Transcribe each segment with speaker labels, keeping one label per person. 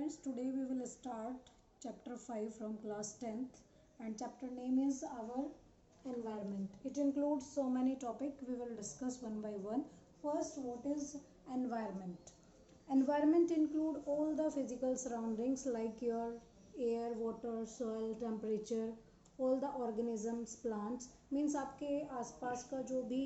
Speaker 1: students, today we will start chapter 5 from class 10th and chapter name is our environment. It includes so many topics, we will discuss one by one. First, what is environment? Environment include all the physical surroundings like your air, water, soil, temperature, all the organisms, plants, means आपके आसपास का जो भी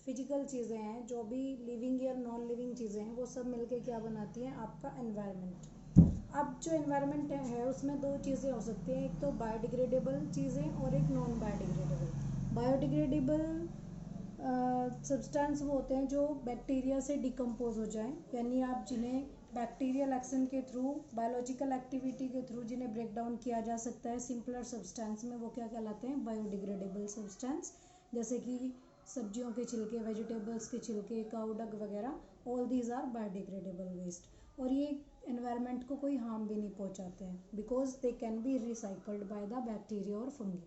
Speaker 1: physical चीज़ें हैं, जो भी living या नॉन लिविंग चीज़ें हैं, वो सब मिलके क्या बनाती हैं आपका एनवायरनमेंट। अब जो एनवायरनमेंट है उसमें दो चीज़ें हो सकती हैं, एक तो बायोडिग्रेडेबल चीज़ें और एक नॉन बायोडिग्रेडेबल। बायोडिग्रेडेबल सब्सटेंस वो होते हैं जो बैक्टीरिया से डिकम्पोज हो जाएं, यानी आप जिन्हें बैक्टीरियल एक्शन के थ्रू, बायोलॉजिकल एक्टिविटी के थ्रू जिन्हें ब्रेक डाउन किया जा सकता है सिंपलर सब्सटेंस में, वो क्या कहलाते हैं? Biodegradable substance. जैसे कि सब्जियों के छिलके, वेजिटेबल्स के छिलके, काऊ डंग वगैरह, all these are biodegradable waste. और ये एनवायरनमेंट को कोई हार्म भी नहीं पहुंचाते हैं because they can be recycled by the bacteria और fungi.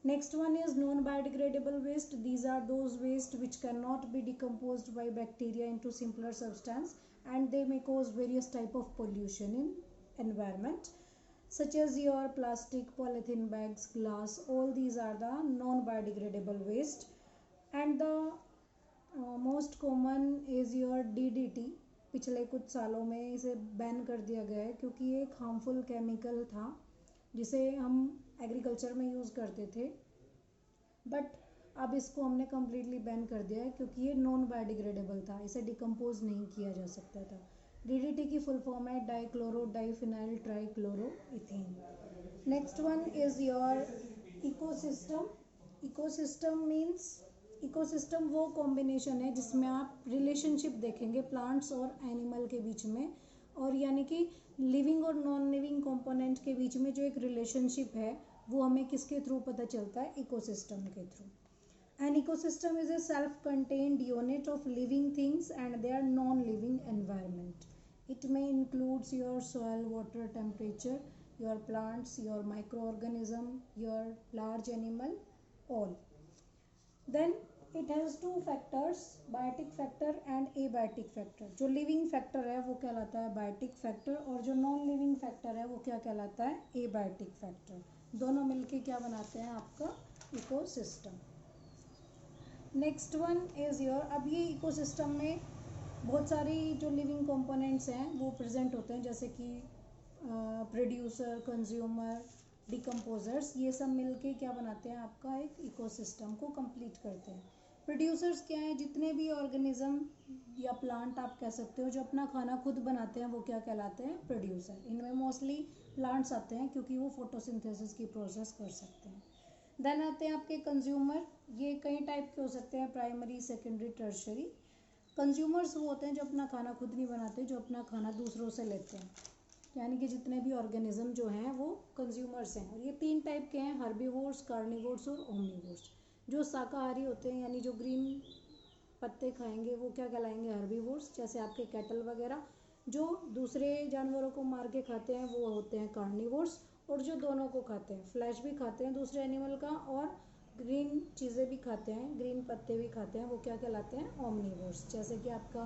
Speaker 1: Next one is non-biodegradable waste. These are those waste which cannot be decomposed by bacteria into simpler substance and they may cause various type of pollution in environment such as your plastic, polythene bags, glass. All these are the non-biodegradable waste and the most common is your DDT. पिछले कुछ सालों में इसे ban कर दिया गया है क्योंकि ये एक हार्मफुल केमिकल था जिसे हम एग्रीकल्चर में यूज़ करते थे, बट अब इसको हमने कम्प्लीटली बैन कर दिया है क्योंकि ये नॉन बायोडिग्रेडेबल था, इसे डिकम्पोज नहीं किया जा सकता था। डीडीटी की फुल फॉर्म है dichloro diphenyl trichloro ethane. Next one is your ecosystem. Ecosystem means, ecosystem वो कॉम्बिनेशन है जिसमें आप रिलेशनशिप देखेंगे प्लांट्स और एनिमल के बीच में, और यानी कि लिविंग और नॉन लिविंग कंपोनेंट के बीच में जो एक रिलेशनशिप है वो हमें किसके थ्रू पता चलता है? इकोसिस्टम के through. An ecosystem is a self contained unit of living things and they are non living environment. It may includes your soil, water, temperature, your plants, your micro organism, your large animal, all. Then it has two factors, biotic factor and abiotic factor. जो living factor है वो कहलाता है biotic factor और जो non living factor है वो क्या कहलाता है? Abiotic factor. दोनों मिलके क्या बनाते हैं? आपका ecosystem. Next one is your, अब ये इकोसिस्टम में बहुत सारी जो लिविंग कंपोनेंट्स हैं वो प्रेजेंट होते हैं, जैसे कि प्रोड्यूसर, कंज्यूमर, डिकम्पोजर्स, ये सब मिलके क्या बनाते हैं? आपका एक इकोसिस्टम को कंप्लीट करते हैं। प्रोड्यूसर्स क्या हैं? जितने भी ऑर्गेनिज्म या प्लांट आप कह सकते हो जो अपना खाना खुद बनाते हैं वो क्या कहलाते हैं? प्रोड्यूसर। इनमें मोस्टली प्लांट्स आते हैं क्योंकि वो फोटोसिंथेसिस की प्रोसेस कर सकते हैं। देन आते हैं आपके कंज्यूमर। ये कई टाइप के हो सकते हैं, प्राइमरी, सेकेंडरी, टर्शरी। कंज्यूमर्स वो होते हैं जो अपना खाना खुद नहीं बनाते, जो अपना खाना दूसरों से लेते हैं, यानी कि जितने भी ऑर्गेनिज्म जो हैं वो कंज्यूमर्स हैं। और ये तीन टाइप के हैं, हर्बीवोर्स, कार्निवोर्स और ओमनीवोर्स। जो शाकाहारी होते हैं यानी जो ग्रीन पत्ते खाएंगे वो क्या कहलाएंगे? हर्बीवोर्स, जैसे आपके कैटल वगैरह। जो दूसरे जानवरों को मार के खाते हैं वो होते हैं कार्निवोर्स, और जो दोनों को खाते हैं, फ्लैश भी खाते हैं दूसरे एनिमल का और ग्रीन चीज़ें भी खाते हैं, ग्रीन पत्ते भी खाते हैं, वो क्या कहलाते हैं? ओमनीवोर्स। जैसे कि आपका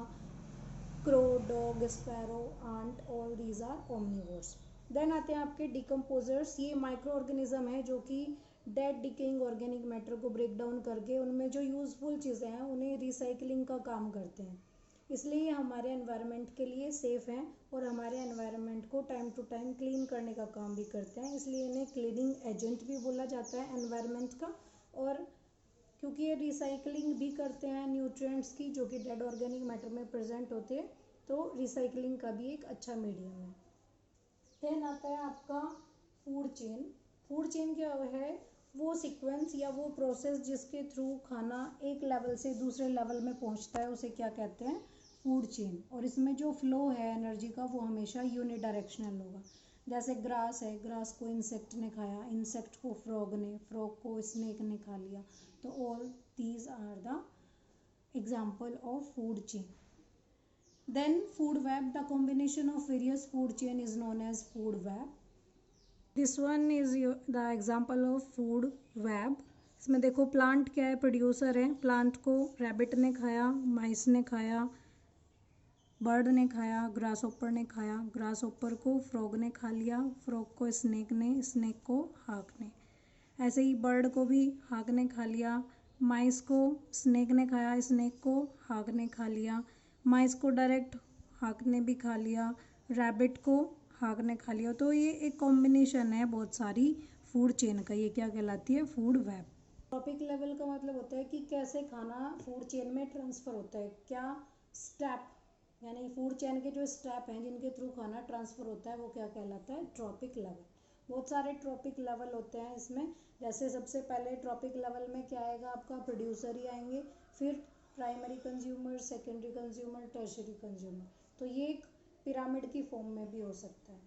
Speaker 1: crow, dog, sparrow, ant, all these are omnivores. Then आते हैं आपके डिकम्पोजर्स। ये माइक्रो ऑर्गेनिज्म है जो कि डेड डिकेइंग ऑर्गेनिक मैटर को ब्रेक डाउन करके उनमें जो यूजफुल चीज़ें हैं उन्हें रिसाइकलिंग का काम करते हैं, इसलिए ये हमारे एनवायरनमेंट के लिए सेफ हैं और हमारे एनवायरनमेंट को टाइम टू टाइम क्लीन करने का काम भी करते हैं, इसलिए इन्हें क्लीनिंग एजेंट भी बोला जाता है एनवायरनमेंट का। और क्योंकि ये रिसाइकलिंग भी करते हैं न्यूट्रिएंट्स की जो कि डेड ऑर्गेनिक मैटर में प्रेजेंट होते हैं, तो रिसाइकलिंग का भी एक अच्छा मीडियम है। देन आता है आपका फूड चेन। फूड चेन क्या है? वो सीक्वेंस या वो प्रोसेस जिसके थ्रू खाना एक लेवल से दूसरे लेवल में पहुंचता है उसे क्या कहते हैं? Food chain. और इसमें जो फ्लो है एनर्जी का वो हमेशा यूनिडायरेक्शनल होगा। जैसे ग्रास है, ग्रास को इंसेक्ट ने खाया, इंसेक्ट को फ्रॉग ने, फ्रॉग को स्नेक ने खा लिया, तो all these are the example of food chain. Then food web, the combination of various food chain is known as food web. This one is the example of food web. इसमें देखो plant क्या है? Producer है, plant को rabbit ने खाया, माइस ने खाया, बर्ड ने खाया, ग्रास ऑपर ने खाया, ग्रास ऑपर को फ्रॉग ने खा लिया, फ्रॉग को स्नेक ने, स्नेक को हाक ने। ऐसे ही बर्ड को भी हाक ने खा लिया, माइस को स्नेक ने खाया, स्नेक को हाक ने खा लिया, माइस को डायरेक्ट हाक ने भी खा लिया, रैबिट को हाक ने खा लिया। तो ये एक कॉम्बिनेशन है बहुत सारी फूड चेन का, ये क्या कहलाती है, फूड वेब। टॉपिक लेवल का मतलब होता है कि कैसे खाना फूड चेन में ट्रांसफ़र होता है, क्या स्टेप, यानी फूड चेन के जो स्टेप हैं जिनके थ्रू खाना ट्रांसफ़र होता है वो क्या कहलाता है, ट्रॉपिक लेवल। बहुत सारे ट्रॉपिक लेवल होते हैं इसमें, जैसे सबसे पहले ट्रॉपिक लेवल में क्या आएगा आपका, प्रोड्यूसर ही आएंगे, फिर primary consumer, secondary consumer, tertiary consumer. तो ये एक पिरामिड की फॉर्म में भी हो सकता है।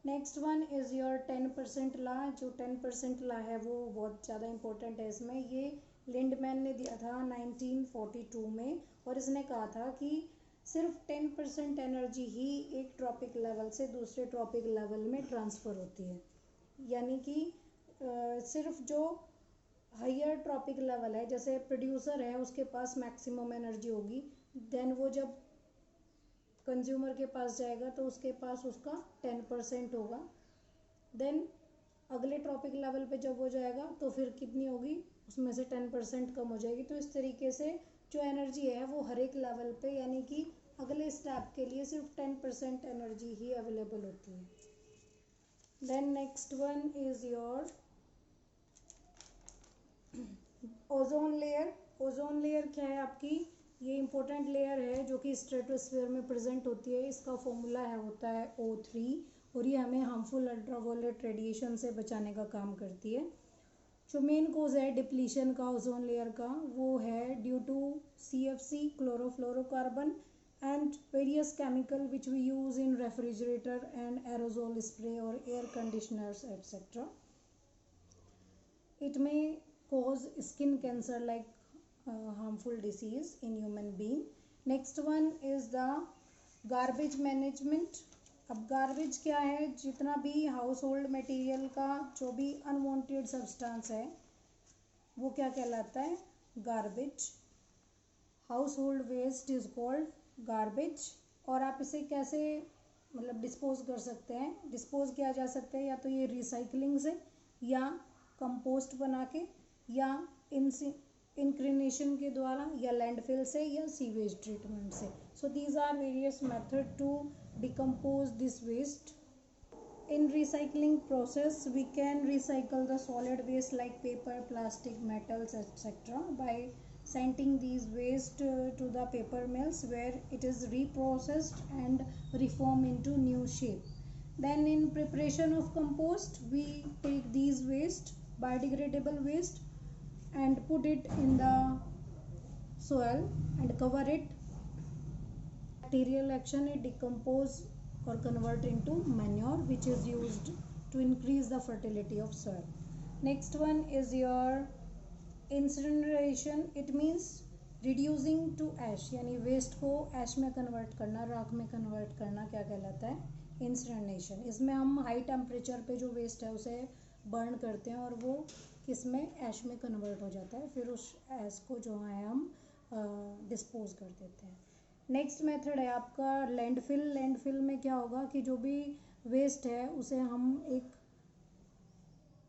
Speaker 1: नेक्स्ट वन इज़ योर 10% ला। जो 10% ला है वो बहुत ज़्यादा इंपॉर्टेंट है इसमें। ये लिंडमैन ने दिया था 1942 में, और इसने कहा था कि सिर्फ 10% एनर्जी ही एक ट्रॉपिक लेवल से दूसरे ट्रॉपिक लेवल में ट्रांसफ़र होती है। यानी कि सिर्फ जो हायर ट्रॉपिक लेवल है, जैसे प्रोड्यूसर है उसके पास मैक्सिमम एनर्जी होगी, देन वो जब कंज्यूमर के पास जाएगा तो उसके पास उसका 10% होगा। देन अगले ट्रॉपिक लेवल पे जब वो जाएगा तो फिर कितनी होगी, उसमें से 10% कम हो जाएगी। तो इस तरीके से जो एनर्जी है वो हर एक लेवल पे, यानी कि अगले स्टेप के लिए सिर्फ 10% एनर्जी ही अवेलेबल होती है। Then next one is your ozone layer. Ozone layer क्या है आपकी, ये इंपॉर्टेंट लेयर है जो कि स्ट्रेटोस्फीयर में प्रेजेंट होती है। इसका फॉर्मूला है होता है O3, और ये हमें हार्मफुल अल्ट्रावायलेट रेडिएशन से बचाने का काम करती है। जो मेन कोज है डिप्लीशन का ओजोन लेयर का, वो है due to CFC, chlorofluorocarbon, and various chemical which we use in refrigerator and aerosol spray और air conditioners etcetera. It may cause skin cancer like harmful disease in human being. Next one is the garbage management. अब garbage क्या है, जितना भी house hold material का जो भी unwanted substance है वो क्या कहलाता है, garbage. Household waste is called garbage. और आप इसे कैसे मतलब डिस्पोज कर सकते हैं, डिस्पोज किया जा सकता है या तो ये रिसाइकलिंग से, या कंपोस्ट बना के, या इंक्रिनेशन के द्वारा, या लैंडफिल से, या सीवेज ट्रीटमेंट से. So these are various method to decompose this waste. In recycling process, we can recycle the solid waste like paper, plastic, metals, etc. by sending these waste to the paper mills where it is reprocessed and reformed into new shape. Then in preparation of compost, we take these waste, biodegradable waste, and put it in the soil and cover it. Bacterial action, it decompose or convert into manure which is used to increase the fertility of soil. Next one is your incineration. It means reducing to ash, यानी waste को ऐश में convert करना, राख में convert करना, क्या कहलाता है, इंसिनरेशन. इसमें हम हाई टेम्परेचर पे जो वेस्ट है उसे बर्न करते हैं और वो किस में, ऐश में कन्वर्ट हो जाता है, फिर उस ऐश को जो है हम डिस्पोज कर देते हैं. नेक्स्ट मेथड है आपका लैंडफिल. लैंडफिल में क्या होगा कि जो भी वेस्ट है उसे हम एक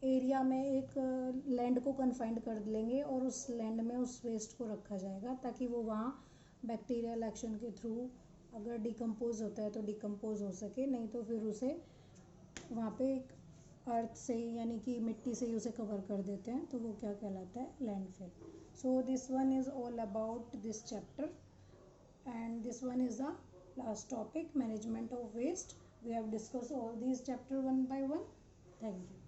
Speaker 1: एरिया में, एक लैंड को कन्फाइंड कर लेंगे और उस लैंड में उस वेस्ट को रखा जाएगा ताकि वो वहाँ बैक्टीरियल एक्शन के थ्रू अगर डिकम्पोज होता है तो डिकम्पोज हो सके, नहीं तो फिर उसे वहाँ पे एक अर्थ से ही, यानी कि मिट्टी से ही उसे कवर कर देते हैं, तो वो क्या कहलाता है, landfill. So this one is all about this chapter. And this one is the last topic, management of waste. We have discussed all these chapter one by one. Thank you.